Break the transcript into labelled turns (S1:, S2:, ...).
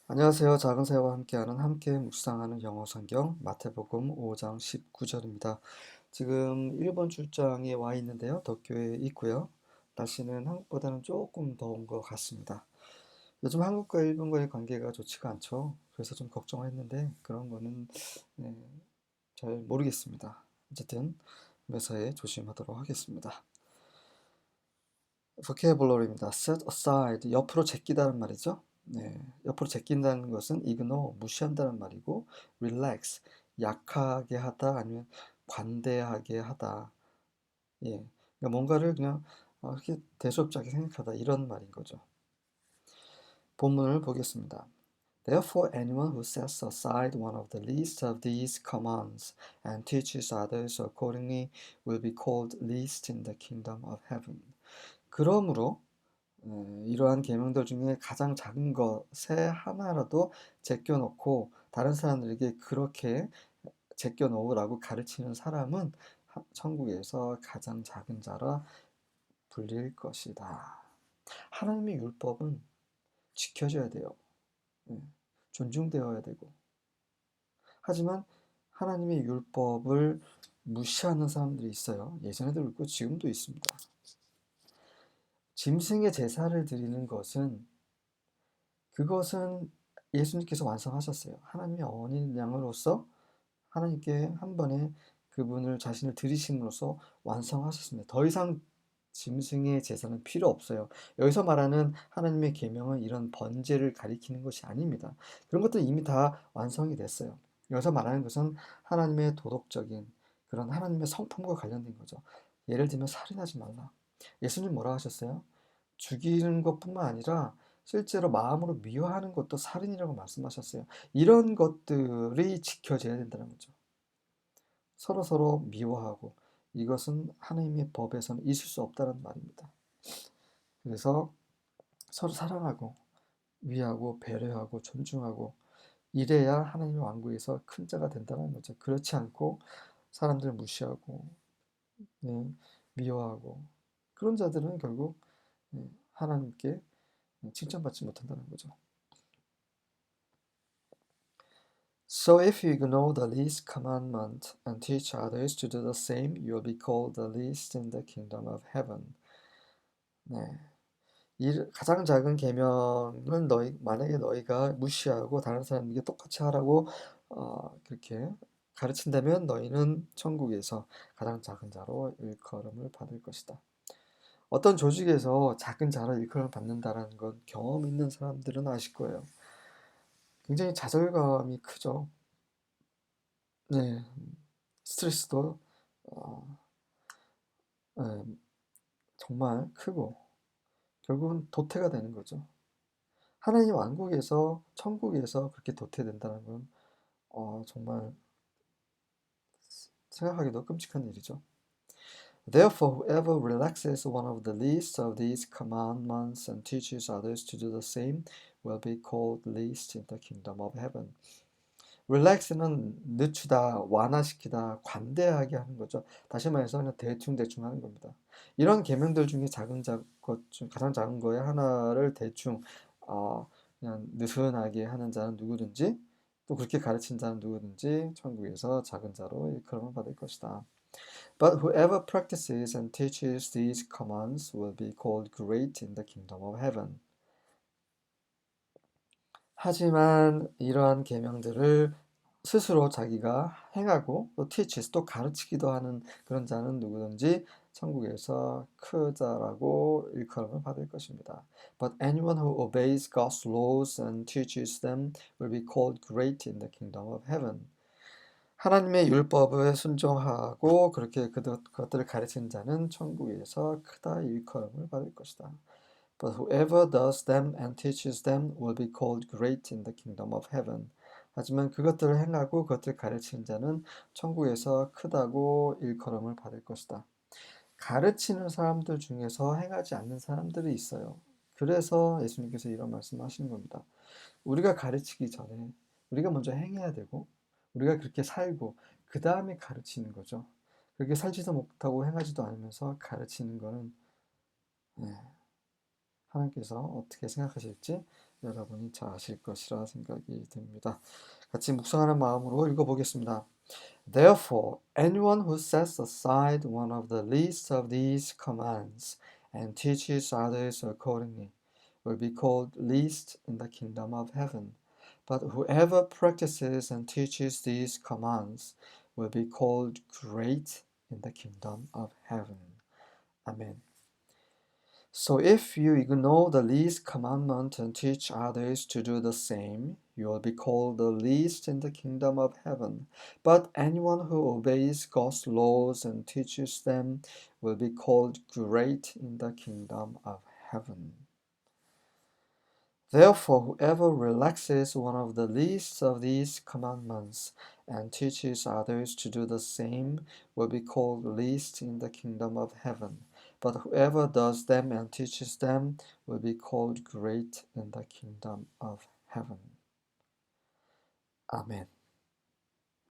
S1: 안녕하세요. 작은 새와 함께하는 함께 묵상하는 영어 성경 마태복음 5장 19절입니다. 지금 일본 출장에 와 있는데요. 도쿄에 있고요. 날씨는 한국보다는 조금 더운 것 같습니다. 요즘 한국과 일본과의 관계가 좋지가 않죠. 그래서 좀 걱정했는데 그런 거는 네, 잘 모르겠습니다. 어쨌든 매사에 조심하도록 하겠습니다. vocabulary입니다. set aside, 옆으로 제끼다는 말이죠. 네, 옆으로 제낀다는 것은 ignore, 무시한다는 말이고 relax, 약하게 하다 아니면 관대하게 하다. 예, 그러니까 뭔가를 그냥 이렇게 대수롭지 않게 생각하다 이런 말인 거죠. 본문을 보겠습니다. Therefore, anyone who sets aside one of the least of these commands and teaches others accordingly will be called least in the kingdom of heaven. 그러므로 이러한 계명들 중에 가장 작은 것에 하나라도 제껴놓고 다른 사람들에게 그렇게 제껴놓으라고 가르치는 사람은 천국에서 가장 작은 자라 불릴 것이다. 하나님의 율법은 지켜져야 돼요. 예, 존중되어야 되고. 하지만 하나님의 율법을 무시하는 사람들이 있어요. 예전에도 있고 지금도 있습니다. 짐승의 제사를 드리는 것은 그것은 예수님께서 완성하셨어요. 하나님의 어린 양으로서 하나님께 한 번에 그분을 자신을 드리심으로써 완성하셨습니다. 더 이상 짐승의 제사는 필요 없어요. 여기서 말하는 하나님의 계명은 이런 번제를 가리키는 것이 아닙니다. 그런 것들은 이미 다 완성이 됐어요. 여기서 말하는 것은 하나님의 도덕적인 그런 하나님의 성품과 관련된 거죠. 예를 들면 살인하지 말라. 예수님 뭐라 하셨어요? 죽이는 것뿐만 아니라 실제로 마음으로 미워하는 것도 살인이라고 말씀하셨어요. 이런 것들이 지켜져야 된다는 거죠. 서로서로 미워하고 이것은 하나님의 법에서는 있을 수 없다는 말입니다. 그래서 서로 사랑하고 위하고 배려하고 존중하고 이래야 하나님의 왕국에서 큰 자가 된다는 거죠. 그렇지 않고 사람들을 무시하고 네, 미워하고 그런 자들은 결국 하나님께 칭찬받지 못한다는 거죠. So if you ignore the least commandment and teach others to do the same, you will be called the least in the kingdom of heaven. 네. 가장 작은 계명은 만약에 너희가 무시하고 다른 사람에게 똑같이 하라고 그렇게 가르친다면 너희는 천국에서 가장 작은 자로 일컬음을 받을 것이다. 어떤 조직에서 작은 자로 일컬음을 받는다는 건 경험 있는 사람들은 아실 거예요. 굉장히 좌절감이 크죠. 네, 스트레스도 어, 네, 정말 크고 결국은 도태가 되는 거죠. 하나님 왕국에서 천국에서 그렇게 도태된다는 건 정말 생각하기도 끔찍한 일이죠. Therefore, whoever relaxes one of the least of these commandments and teaches others to do the same will be called least in the kingdom of heaven. relax는 늦추다, 완화시키다, 관대하게 하는 거죠. 다시 말해서 그냥 대충 하는 겁니다. 이런 계명들 중에 것 중 가장 작은 거에 하나를 대충 그냥 느슨하게 하는 자는 누구든지 또 그렇게 가르친 자는 누구든지 천국에서 작은 자로 일컬음을 받을 것이다. But whoever practices and teaches these commands will be called great in the kingdom of heaven. 하지만 이러한 계명들을 스스로 자기가 행하고 또 teaches 또 가르치기도 하는 그런 자는 누구든지 천국에서 크자라고 일컬음을 받을 것입니다. But anyone who obeys God's laws and teaches them will be called great in the kingdom of heaven. 하나님의 율법에 순종하고 그렇게 그것들을 가르치는 자는 천국에서 크다 일컬음을 받을 것이다. But whoever does them and teaches them will be called great in the kingdom of heaven. 하지만 그것들을 행하고 그것들을 가르치는 자는 천국에서 크다고 일컬음을 받을 것이다. 가르치는 사람들 중에서 행하지 않는 사람들이 있어요. 그래서 예수님께서 이런 말씀을 하시는 겁니다. 우리가 가르치기 전에 우리가 먼저 행해야 되고 우리가 그렇게 살고 그 다음에 가르치는 거죠. 그렇게 살지도 못하고 행하지도 않으면서 가르치는 거는 하나님께서 어떻게 생각하실지 여러분이 잘 아실 것이라 생각이 듭니다. 같이 묵상하는 마음으로 읽어보겠습니다. Therefore, anyone who sets aside one of the least of these commands and teaches others accordingly will be called least in the kingdom of heaven. But whoever practices and teaches these commands will be called great in the kingdom of heaven. Amen. So if you ignore the least commandment and teach others to do the same, you will be called the least in the kingdom of heaven. But anyone who obeys God's laws and teaches them will be called great in the kingdom of heaven. Therefore, whoever relaxes one of the least of these commandments and teaches others to do the same will be called least in the kingdom of heaven. But whoever does them and teaches them will be called great in the kingdom of heaven. 아멘.